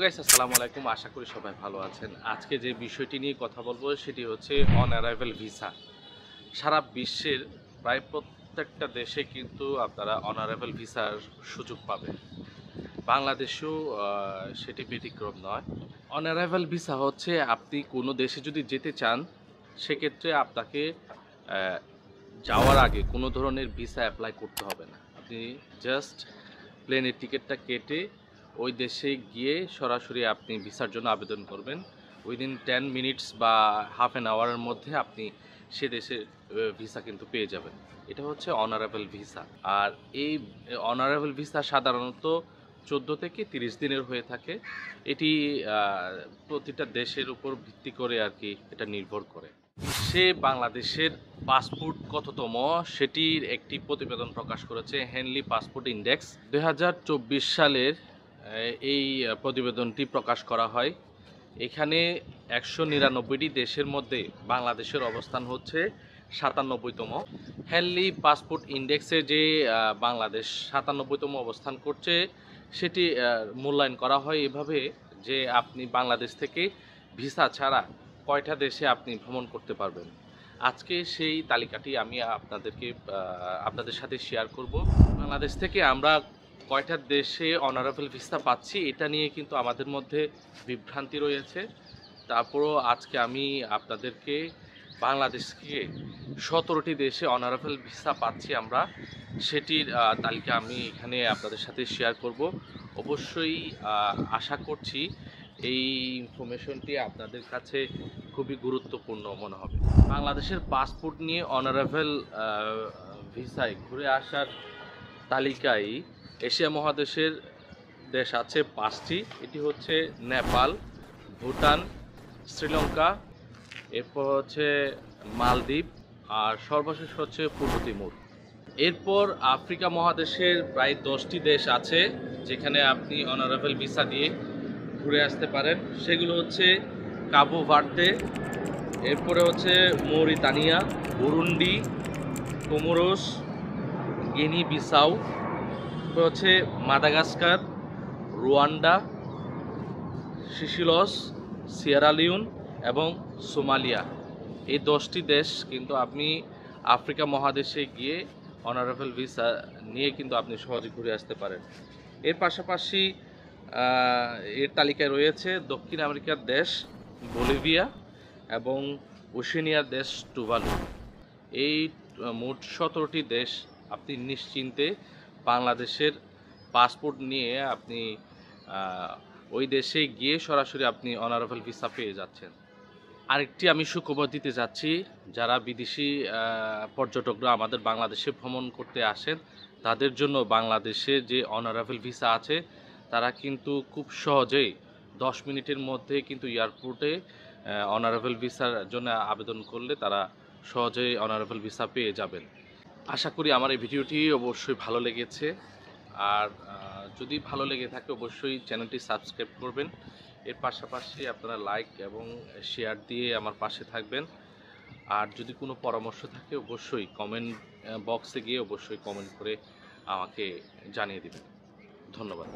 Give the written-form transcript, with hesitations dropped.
Guys, আসসালামু আলাইকুম। আশা করি সবাই ভালো আছেন। আজকে যে বিষয়টি নিয়ে কথা বলবো সেটি হচ্ছে অন অ্যারাইভাল ভিসা। সারা বিশ্বের প্রায় প্রত্যেকটা দেশে কিন্তু আপনারা অন অ্যারাইভাল ভিসার সুযোগ পাবেন। বাংলাদেশেও সেটি ব্যতিক্রম নয়। অন অ্যারাইভাল ভিসা হচ্ছে আপনি কোনো দেশে যদি যেতে চান সেক্ষেত্রে আপনাকে যাওয়ার আগে কোনো ধরনের ভিসা অ্যাপ্লাই করতে হবে না। আপনি জাস্ট প্লেনের টিকিটটা কেটে ওই দেশে গিয়ে সরাসরি আপনি ভিসার জন্য আবেদন করবেন। উইদিন 10 মিনিটস বা হাফ অ্যান আওয়ারের মধ্যে আপনি সে দেশের ভিসা কিন্তু পেয়ে যাবেন। এটা হচ্ছে অনারেবল ভিসা। আর এই অনারেবল ভিসা সাধারণত 14 থেকে 30 দিনের হয়ে থাকে। এটি প্রতিটা দেশের উপর ভিত্তি করে আর কি এটা নির্ভর করে। সে বাংলাদেশের পাসপোর্ট কততম সেটির একটি প্রতিবেদন প্রকাশ করেছে হেনলি পাসপোর্ট ইন্ডেক্স। 2024 সালের এই প্রতিবেদনটি প্রকাশ করা হয়। এখানে 199টি দেশের মধ্যে বাংলাদেশের অবস্থান হচ্ছে 97তম। হেনলি পাসপোর্ট ইন্ডেক্সে যে বাংলাদেশ 97তম অবস্থান করছে সেটি মূল্যায়ন করা হয় এভাবে যে আপনি বাংলাদেশ থেকে ভিসা ছাড়া কয়টা দেশে আপনি ভ্রমণ করতে পারবেন। আজকে সেই তালিকাটি আমি আপনাদের সাথে শেয়ার করব। বাংলাদেশ থেকে আমরা কয়টা দেশে অনারেবল ভিসা পাচ্ছি এটা নিয়ে কিন্তু আমাদের মধ্যে বিভ্রান্তি রয়েছে। তারপরও আজকে আমি আপনাদেরকে বাংলাদেশকে 17টি দেশে অনারেবল ভিসা পাচ্ছি আমরা, সেটির তালিকা আমি এখানে আপনাদের সাথে শেয়ার করব। অবশ্যই আশা করছি এই ইনফরমেশনটি আপনাদের কাছে খুবই গুরুত্বপূর্ণ মনে হবে। বাংলাদেশের পাসপোর্ট নিয়ে অনারেবল ভিসায় ঘুরে আসার তালিকায় এশিয়া মহাদেশের দেশ আছে 5টি। এটি হচ্ছে নেপাল, ভুটান, শ্রীলঙ্কা, এরপর হচ্ছে মালদ্বীপ, আর সর্বশেষ হচ্ছে পূর্ব তিমুর। এরপর আফ্রিকা মহাদেশের প্রায় 10টি দেশ আছে যেখানে আপনি অনারেবল ভিসা দিয়ে ঘুরে আসতে পারেন। সেগুলো হচ্ছে কাবো ভার্দে, এরপরে হচ্ছে মৌরিতানিয়া, বুরুন্ডি, কোমোরোস, গিনি বিসাউ, হচ্ছে মাদাগাস্কার, রুয়ান্ডা, সিশিলস, সিয়েরা লিওন এবং সোমালিয়া। এই 10টি দেশ কিন্তু আপনি আফ্রিকা মহাদেশে গিয়ে অনারেবল ভিসা নিয়ে কিন্তু আপনি সহজে ঘুরে আসতে পারেন। এর পাশাপাশি এর তালিকায় রয়েছে দক্ষিণ আমেরিকার দেশ বলিভিয়া এবং ওশেনিয়ার দেশ টুভালু। এই মোট 17টি দেশ আপনি নিশ্চিন্তে বাংলাদেশের পাসপোর্ট নিয়ে আপনি ওই দেশে গিয়ে সরাসরি আপনি অনারেবল ভিসা পেয়ে যাচ্ছেন। আরেকটি আমি সুখবর দিতে যাচ্ছি, যারা বিদেশি পর্যটকরা আমাদের বাংলাদেশে ভ্রমণ করতে আসেন তাদের জন্য বাংলাদেশে যে অনারেবল ভিসা আছে তারা কিন্তু খুব সহজেই 10 মিনিটের মধ্যে কিন্তু এয়ারপোর্টে অনারেবল ভিসার জন্য আবেদন করলে তারা সহজেই অনারেবল ভিসা পেয়ে যাবেন। আশা করি আমার এই ভিডিওটি অবশ্যই ভালো লেগেছে। আর যদি ভালো লেগে থাকে অবশ্যই চ্যানেলটি সাবস্ক্রাইব করবেন। এর পাশাপাশি আপনারা লাইক এবং শেয়ার দিয়ে আমার পাশে থাকবেন। আর যদি কোনো পরামর্শ থাকে অবশ্যই কমেন্ট বক্সে গিয়ে অবশ্যই কমেন্ট করে আমাকে জানিয়ে দেবেন। ধন্যবাদ।